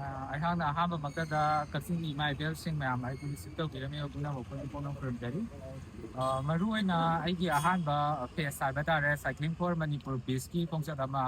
ꯑꯩꯍꯥꯛꯅ ꯑꯍꯥꯟꯕꯃꯛꯇꯗ ꯀꯛꯆꯤꯡꯒꯤ ꯏꯃꯥ ꯏꯕꯦꯜꯁꯤꯡ ꯃꯌꯥꯝ ꯑꯩꯕꯨ ꯔꯤꯁꯤꯞ ꯇꯧꯕꯤꯔꯝꯃꯤ ꯄꯨꯝꯅꯃꯛ ꯄꯨꯛꯅꯤꯡ ꯈꯨꯔꯨꯝꯖꯔꯤ ꯃꯔꯨꯑꯣꯏꯅ ꯑꯩꯒꯤ ꯑꯍꯥꯟꯕ ꯐꯦꯁ ꯍꯥꯏꯕ ꯇꯥꯔꯦ ꯁꯥꯏꯀ꯭ꯂꯤꯡ ꯐꯣꯔ ꯃꯅꯤꯄꯨꯔ ꯄꯤꯁꯀꯤ ꯈꯣꯡꯆꯠ ꯑꯃ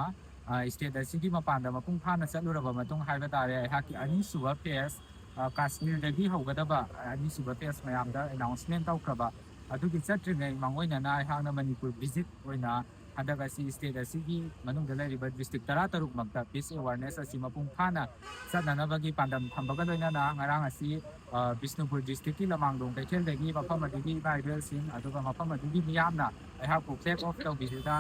ꯁ꯭ꯇꯦꯠ ꯑꯁꯤꯒꯤ ꯃꯄꯥꯟꯗ ꯃꯄꯨꯡ ꯐꯥꯅ ꯆꯠꯂꯨꯔꯕ ꯃꯇꯨꯡ ꯍꯥꯏꯕ ꯇꯥꯔꯦ ꯑꯩꯍꯥꯛꯀꯤ ꯑꯅꯤꯁꯨꯕ ꯐꯦꯁ ꯀꯥꯁꯃꯤꯔꯗꯒꯤ ꯍꯧꯒꯗꯕ ꯑꯅꯤꯁꯨꯕ ꯐꯦꯁ ꯃꯌꯥꯝꯗ ꯑꯦꯅꯥꯎꯟꯁꯃꯦꯟ ꯇꯧꯈ꯭ꯔꯕ ꯑꯗꯨꯒꯤ ꯆꯠꯇ꯭ꯔꯤꯉꯩ ꯃꯥꯡꯑꯣꯏꯅꯅ ꯑꯩꯍꯥꯛꯅ ꯃꯅꯤꯄꯨꯔ ꯚꯤꯖꯤꯠ ꯑꯣꯏꯅ ꯍꯟꯗꯛ ꯑꯁꯤ ꯁ꯭ꯇꯦꯠ ꯑꯁꯤꯒꯤ ꯃꯅꯨꯡꯗ ꯂꯩꯔꯤꯕ ꯗꯤꯁꯇ꯭ꯔꯤꯛ 13 ꯃꯛꯇ ꯄꯤꯁ ꯑꯦꯋꯥꯔꯅꯦꯁ ꯑꯁꯤ ꯃꯄꯨꯡ ꯐꯥꯅ ꯆꯠꯅꯅꯕꯒꯤ ꯄꯥꯟꯗꯝ ꯊꯝꯕꯒ ꯂꯣꯏꯅꯅ ꯉꯔꯥꯡ ꯑꯁꯤ ꯕꯤꯁꯅꯨꯄꯨꯔ ꯗꯤꯁꯇ꯭ꯔꯤꯛꯀꯤ ꯂꯃꯥꯡꯗꯣꯡ ꯀꯩꯊꯦꯜꯗꯒꯤ ꯃꯐꯝ ꯑꯗꯨꯒꯤ ꯏꯃꯥ ꯏꯕꯦꯜꯁꯤꯡ ꯑꯗꯨꯒ ꯃꯐꯝ ꯑꯗꯨꯒꯤ ꯃꯤꯌꯥꯝꯅ ꯑꯩꯍꯥꯛꯄꯨ ꯐ꯭ꯂꯦꯛ ꯑꯣꯐ ꯇꯧꯕꯤꯗꯨꯅ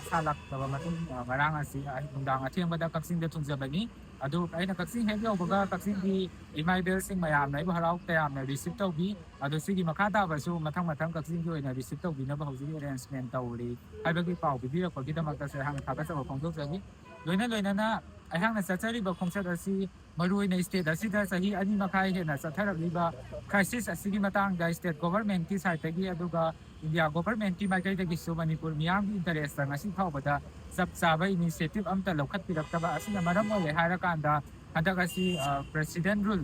ꯁꯥꯜꯂꯛꯇꯕ ꯃꯇꯨꯡ ꯉꯔꯥꯡ ꯑꯁꯤ ꯅꯨꯡꯗꯥꯡ ꯑꯊꯦꯡꯕꯗ ꯀꯛꯆꯤꯡꯗ ꯊꯨꯡꯖꯕꯅꯤ ꯑꯗꯨ ꯑꯩꯅ ꯀꯛꯆꯤꯡ ꯍꯦꯛ ꯌꯧꯕꯒ ꯀꯛꯆꯤꯡꯒꯤ ꯏꯃꯥ ꯏꯕꯦꯜꯁꯤꯡ ꯃꯌꯥꯝꯅ ꯑꯩꯕꯨ ꯍꯔꯥꯎ ꯇꯌꯥꯝꯅ ꯔꯤꯁꯤꯞ ꯇꯧꯕꯤ ꯑꯗꯨ ꯁꯤꯒꯤ ꯃꯈꯥ ꯇꯥꯕꯁꯨ ꯃꯊꯪ ꯀꯛꯆꯤꯡꯒꯤ ꯑꯣꯏꯅ ꯔꯤꯁꯤꯞ ꯇꯧꯕꯤꯅꯕ ꯍꯧꯖꯤꯛ ꯑꯦꯔꯦꯟꯖꯃꯦꯟ ꯇꯧꯔꯤ ꯍꯥꯏꯕꯒꯤ ꯄꯥꯎ ꯄꯤꯕꯤꯔꯛꯄꯒꯤꯗꯃꯛꯇꯁꯨ ꯑꯩꯍꯥꯛꯅ ꯊꯥꯒꯠꯆꯕ ꯐꯣꯡꯗꯣꯛꯆꯔꯤ ꯂꯣꯏꯅꯅ ꯑꯩꯍꯥꯛꯅ ꯆꯠꯆꯔꯤꯕ ꯈꯣꯡꯆꯠ ꯑꯁꯤ ꯃꯔꯨꯑꯣꯏꯅ ꯁ꯭ꯇꯦꯠ ꯑꯁꯤꯗ ꯆꯍꯤ 2 ꯃꯈꯥꯏ ꯍꯦꯟꯅ ꯆꯠꯊꯔꯛꯂꯤꯕ ꯈ꯭ꯔꯥꯏꯁꯤꯁ ꯑꯁꯤꯒꯤ ꯃꯇꯥꯡꯗ ꯁ꯭ꯇꯦꯠ ꯒꯣꯚꯔꯟꯃꯦꯟꯠꯀꯤ ꯁꯥꯏꯠꯇꯒꯤ ꯑꯗꯨꯒ ꯏꯟꯗꯤꯌꯥ ꯒꯣꯚꯔꯟꯃꯦꯟꯠꯀꯤ ꯃꯥꯏꯀꯩꯗꯒꯤꯁꯨ ꯃꯅꯤꯄꯨꯔ ꯃꯤꯌꯥꯝꯒꯤ ꯏꯟꯇꯔꯦꯁꯇ ꯉꯁꯤ ꯐꯥꯎꯕꯗ ꯆꯞ ꯆꯥꯕ ꯏꯅꯤꯁꯤꯌꯦꯇꯤꯚ ꯑꯃꯠꯇ ꯂꯧꯈꯠꯄꯤꯔꯛꯇꯕ ꯑꯁꯤꯅ ꯃꯔꯝ ꯑꯣꯏꯔꯦ ꯍꯥꯏꯔꯀꯥꯟꯗ ꯍꯟꯗꯛ ꯑꯁꯤ ꯄ꯭ꯔꯦꯁꯤꯗꯦꯟꯠ ꯔꯨꯜ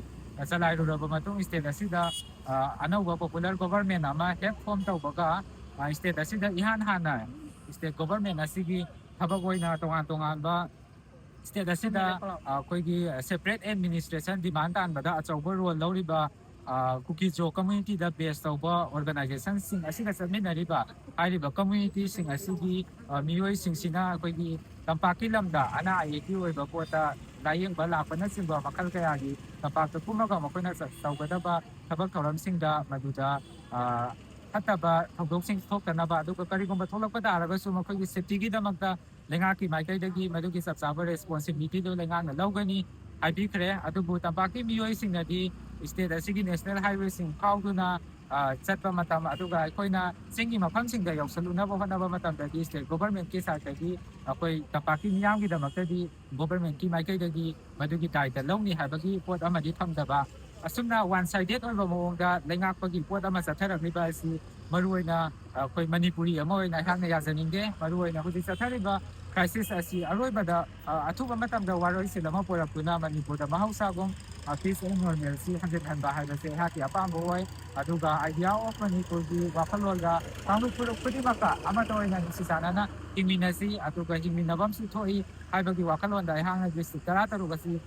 ꯆꯂꯥꯏꯔꯨꯔꯕ ꯃꯇꯨꯡ ꯁ꯭ꯇꯦꯠ ꯑꯁꯤꯗ ꯑꯅꯧꯕ ꯄꯣꯄꯨꯂꯔ ꯒꯣꯚꯔꯟꯃꯦꯟꯠ ꯑꯃ ꯍꯦꯛ ꯐꯣꯔꯝ ꯇꯧꯕꯒ ꯁ꯭ꯇꯦꯠ ꯑꯁꯤꯗ ꯏꯍꯥꯟ ꯍꯥꯟꯅ ꯁ꯭ꯇꯦꯠ ꯒꯣꯚꯔꯟꯃꯦꯟꯠ ꯑꯁꯤꯒꯤ ꯊꯕꯛ ꯑꯣꯏꯅ ꯇꯣꯉꯥꯟꯕ ꯁ꯭ꯇꯦꯠ ꯑꯁꯤꯗ ꯑꯩꯈꯣꯏꯒꯤ ꯁꯦꯄꯔꯦꯠ ꯑꯦꯗꯃꯤꯅꯤꯁꯇ꯭ꯔꯦꯁꯟ ꯗꯤꯃꯥꯟ ꯇꯥꯟꯕꯗ ꯑꯆꯧꯕ ꯔꯣꯜ ꯂꯧꯔꯤꯕ ꯀꯨꯀꯤꯖꯣ ꯀꯝꯃ꯭ꯌꯨꯅꯤꯇꯤꯗ ꯕꯦꯁ ꯇꯧꯕ ꯑꯣꯔꯒꯅꯥꯏꯖꯦꯁꯟꯁꯤꯡ ꯑꯁꯤꯒ ꯆꯠꯃꯤꯟꯅꯔꯤꯕ ꯍꯥꯏꯔꯤꯕ ꯀꯝꯃ꯭ꯌꯨꯅꯤꯇꯤꯁꯤꯡ ꯑꯁꯤꯒꯤ ꯃꯤꯑꯣꯏꯁꯤꯡꯁꯤꯅ ꯑꯩꯈꯣꯏꯒꯤ ꯇꯝꯄꯥꯛꯀꯤ ꯂꯝꯗ ꯑꯅꯥ ꯑꯌꯦꯛꯀꯤ ꯑꯣꯏꯕ ꯄꯣꯠꯇ ꯂꯥꯌꯦꯡꯕ ꯂꯥꯛꯄꯅꯆꯤꯡꯕ ꯃꯈꯜ ꯀꯌꯥꯒꯤ ꯇꯝꯄꯥꯛꯇ ꯀꯨꯝꯃꯒ ꯃꯈꯣꯏꯅ ꯇꯧꯒꯗꯕ ꯊꯕꯛ ꯊꯧꯔꯝꯁꯤꯡꯗ ꯃꯗꯨꯗ ꯐꯠꯇꯕ ꯊꯧꯗꯣꯛꯁꯤꯡ ꯊꯣꯛꯇꯅꯕ ꯑꯗꯨꯒ ꯀꯔꯤꯒꯨꯝꯕ ꯊꯣꯛꯂꯛꯄ ꯇꯥꯔꯒꯁꯨ ꯃꯈꯣꯏꯒꯤ ꯁꯦꯐꯇꯤꯒꯤꯗꯃꯛꯇ ꯂꯩꯉꯥꯛꯀꯤ ꯃꯥꯏꯀꯩꯗꯒꯤ ꯃꯗꯨꯒꯤ ꯆꯞ ꯆꯥꯕ ꯔꯦꯁꯄꯣꯟꯁꯤꯕꯤꯂꯤꯇꯤꯗꯨ ꯂꯩꯉꯥꯛꯅ ꯂꯧꯒꯅꯤ ꯍꯥꯏꯕꯤꯈ꯭ꯔꯦ ꯑꯗꯨꯕꯨ ꯇꯝꯄꯥꯛꯀꯤ ꯃꯤꯑꯣꯏꯁꯤꯡꯅꯗꯤ ꯁ꯭ꯇꯦꯠ ꯑꯁꯤꯒꯤ ꯅꯦꯁꯅꯦꯜ ꯍꯥꯏꯋꯦꯁꯤꯡ ꯐꯥꯎꯗꯨꯅ ꯆꯠꯄ ꯃꯇꯝ ꯑꯗꯨꯒ ꯑꯩꯈꯣꯏꯅ ꯆꯤꯡꯒꯤ ꯃꯐꯝꯁꯤꯡꯗ ꯌꯧꯁꯜꯂꯨꯅꯕ ꯍꯣꯠꯅꯕ ꯃꯇꯝꯗꯗꯤ ꯁ꯭ꯇꯦꯠ ꯒꯣꯚꯔꯟꯃꯦꯟꯠꯀꯤ ꯁꯥꯏꯠꯇꯒꯤ ꯑꯩꯈꯣꯏ ꯇꯝꯄꯥꯛꯀꯤ ꯃꯤꯌꯥꯝꯒꯤꯗꯃꯛꯇꯗꯤ ꯒꯣꯚꯔꯟꯃꯦꯟꯠꯀꯤ ꯃꯥꯏꯀꯩꯗꯒꯤ ꯃꯗꯨꯒꯤ ꯗꯥꯏꯇ ꯂꯧꯅꯤ ꯍꯥꯏꯕꯒꯤ ꯄꯣꯠ ꯑꯃꯗꯤ ꯊꯝꯗꯕ ꯑꯁꯨꯝꯅ ꯋꯥꯟ ꯁꯥꯏꯗꯦꯠ ꯑꯣꯏꯕ ꯃꯑꯣꯡꯗ ꯂꯩꯉꯥꯛꯄꯒꯤ ꯄꯣꯠ ꯑꯃ ꯆꯠꯊꯔꯛꯂꯤꯕ ꯑꯁꯤ ꯃꯔꯨꯑꯣꯏꯅ ꯑꯩꯈꯣꯏ ꯃꯅꯤꯄꯨꯔꯤ ꯑꯃ ꯑꯣꯏꯅ ꯑꯩꯍꯥꯛꯅ ꯌꯥꯖꯅꯤꯡꯗꯦ ꯃꯔꯨꯑꯣꯏꯅ ꯍꯧꯖꯤꯛ ꯆꯠꯊꯔꯤꯕ ꯈ꯭ꯔꯥꯏꯁꯤꯁ ꯑꯁꯤ ꯑꯔꯣꯏꯕꯗ ꯑꯊꯨꯕ ꯃꯇꯝꯗ ꯋꯥꯔꯣꯏꯁꯤꯟ ꯑꯃ ꯄꯨꯔꯛꯇꯨꯅ ꯃꯅꯤꯄꯨꯔꯗ ꯃꯍꯧꯁꯥꯒꯨꯝ ꯄꯤꯁ ꯑꯦꯟ ꯅꯣꯔꯃꯦꯜꯁꯤ ꯍꯟꯖꯤꯟꯍꯟꯕ ꯍꯥꯏꯕꯁꯤ ꯑꯩꯍꯥꯛꯀꯤ ꯑꯄꯥꯝꯕ ꯑꯣꯏ ꯑꯗꯨꯒ ꯑꯥꯏꯗꯤꯌꯥ ꯑꯣꯐ ꯃꯅꯤꯄꯨꯔꯒꯤ ꯋꯥꯈꯜꯂꯣꯟꯒ ꯀꯥꯡꯂꯨꯞ ꯐꯨꯔꯨꯞ ꯈꯨꯗꯤꯡꯃꯛꯀ ꯑꯃꯠꯇ ꯑꯣꯏꯅ ꯅꯨꯡꯁꯤ ꯆꯥꯟꯅꯅ ꯍꯤꯡꯃꯤꯟꯅꯁꯤ ꯑꯗꯨꯒ ꯍꯤꯡꯃꯤꯟꯅꯕꯝꯁꯨ ꯊꯣꯛꯏ ꯍꯥꯏꯕꯒꯤ ꯋꯥꯈꯜꯂꯣꯟꯗ ꯑꯩꯍꯥꯛꯅ ꯗꯤꯁꯇ꯭ꯔꯤꯛ 13 ꯑꯁꯤ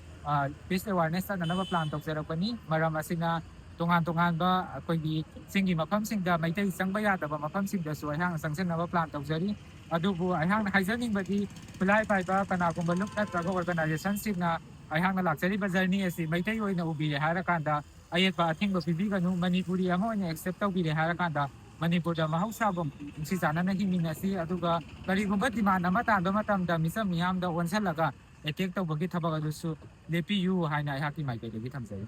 ꯄꯤꯁ ꯑꯦꯋꯥꯔꯅꯦꯁ ꯆꯠꯅꯅꯕ ꯄ꯭ꯂꯥꯟ ꯇꯧꯖꯔꯛꯄꯅꯤ ꯃꯔꯝ ꯑꯁꯤꯅ ꯇꯣꯉꯥꯟꯕ ꯑꯩꯈꯣꯏꯒꯤ ꯆꯤꯡꯒꯤ ꯃꯐꯝꯁꯤꯡꯗ ꯃꯩꯇꯩ ꯆꯪꯕ ꯌꯥꯗꯕ ꯃꯐꯝꯁꯤꯡꯗꯁꯨ ꯑꯩꯍꯥꯛꯅ ꯆꯪꯁꯤꯟꯅꯕ ꯄ꯭ꯂꯥꯟ ꯇꯧꯖꯔꯤ ꯑꯗꯨꯕꯨ ꯑꯩꯍꯥꯛꯅ ꯍꯥꯏꯖꯅꯤꯡꯕꯗꯤ ꯈꯨꯠꯂꯥꯏ ꯄꯥꯏꯕ ꯀꯅꯥꯒꯨꯝꯕ ꯂꯨꯞ ꯅꯠꯇ꯭ꯔꯒ ꯑꯣꯔꯒꯅꯥꯏꯖꯦꯁꯟꯁꯤꯡꯅ ꯑꯩꯍꯥꯛꯅ ꯂꯥꯛꯆꯔꯤꯕ ꯖꯔꯅꯤ ꯑꯁꯤ ꯃꯩꯇꯩ ꯑꯣꯏꯅ ꯎꯕꯤꯔꯦ ꯍꯥꯏꯔꯀꯥꯟꯗ ꯑꯌꯦꯠꯄ ꯑꯊꯤꯡꯕ ꯄꯤꯕꯤꯒꯅꯨ ꯃꯅꯤꯄꯨꯔꯤ ꯑꯃ ꯑꯣꯏꯅ ꯑꯦꯛꯁꯦꯞ ꯇꯧꯕꯤꯔꯦ ꯍꯥꯏꯔꯀꯥꯟꯗ ꯃꯅꯤꯄꯨꯔꯗ ꯃꯍꯧꯁꯥꯒꯨꯝ ꯅꯨꯡꯁꯤ ꯆꯥꯟꯅꯅ ꯍꯤꯡꯃꯤꯟꯅꯁꯤ ꯑꯗꯨꯒ ꯀꯔꯤꯒꯨꯝꯕ ꯗꯤꯃꯥꯟ ꯑꯃ ꯇꯥꯟꯕ ꯃꯇꯝꯗ ꯃꯤꯆꯝ ꯃꯤꯌꯥꯝꯗ ꯑꯣꯟꯁꯤꯜꯂꯒ ꯑꯦꯇꯦꯛ ꯇꯧꯕꯒꯤ ꯊꯕꯛ ꯑꯗꯨꯁꯨ ꯂꯦꯞꯄꯤꯌꯨ ꯍꯥꯏꯅ ꯑꯩꯍꯥꯛꯀꯤ ꯃꯥꯏꯀꯩꯗꯒꯤ ꯊꯝꯖꯔꯤ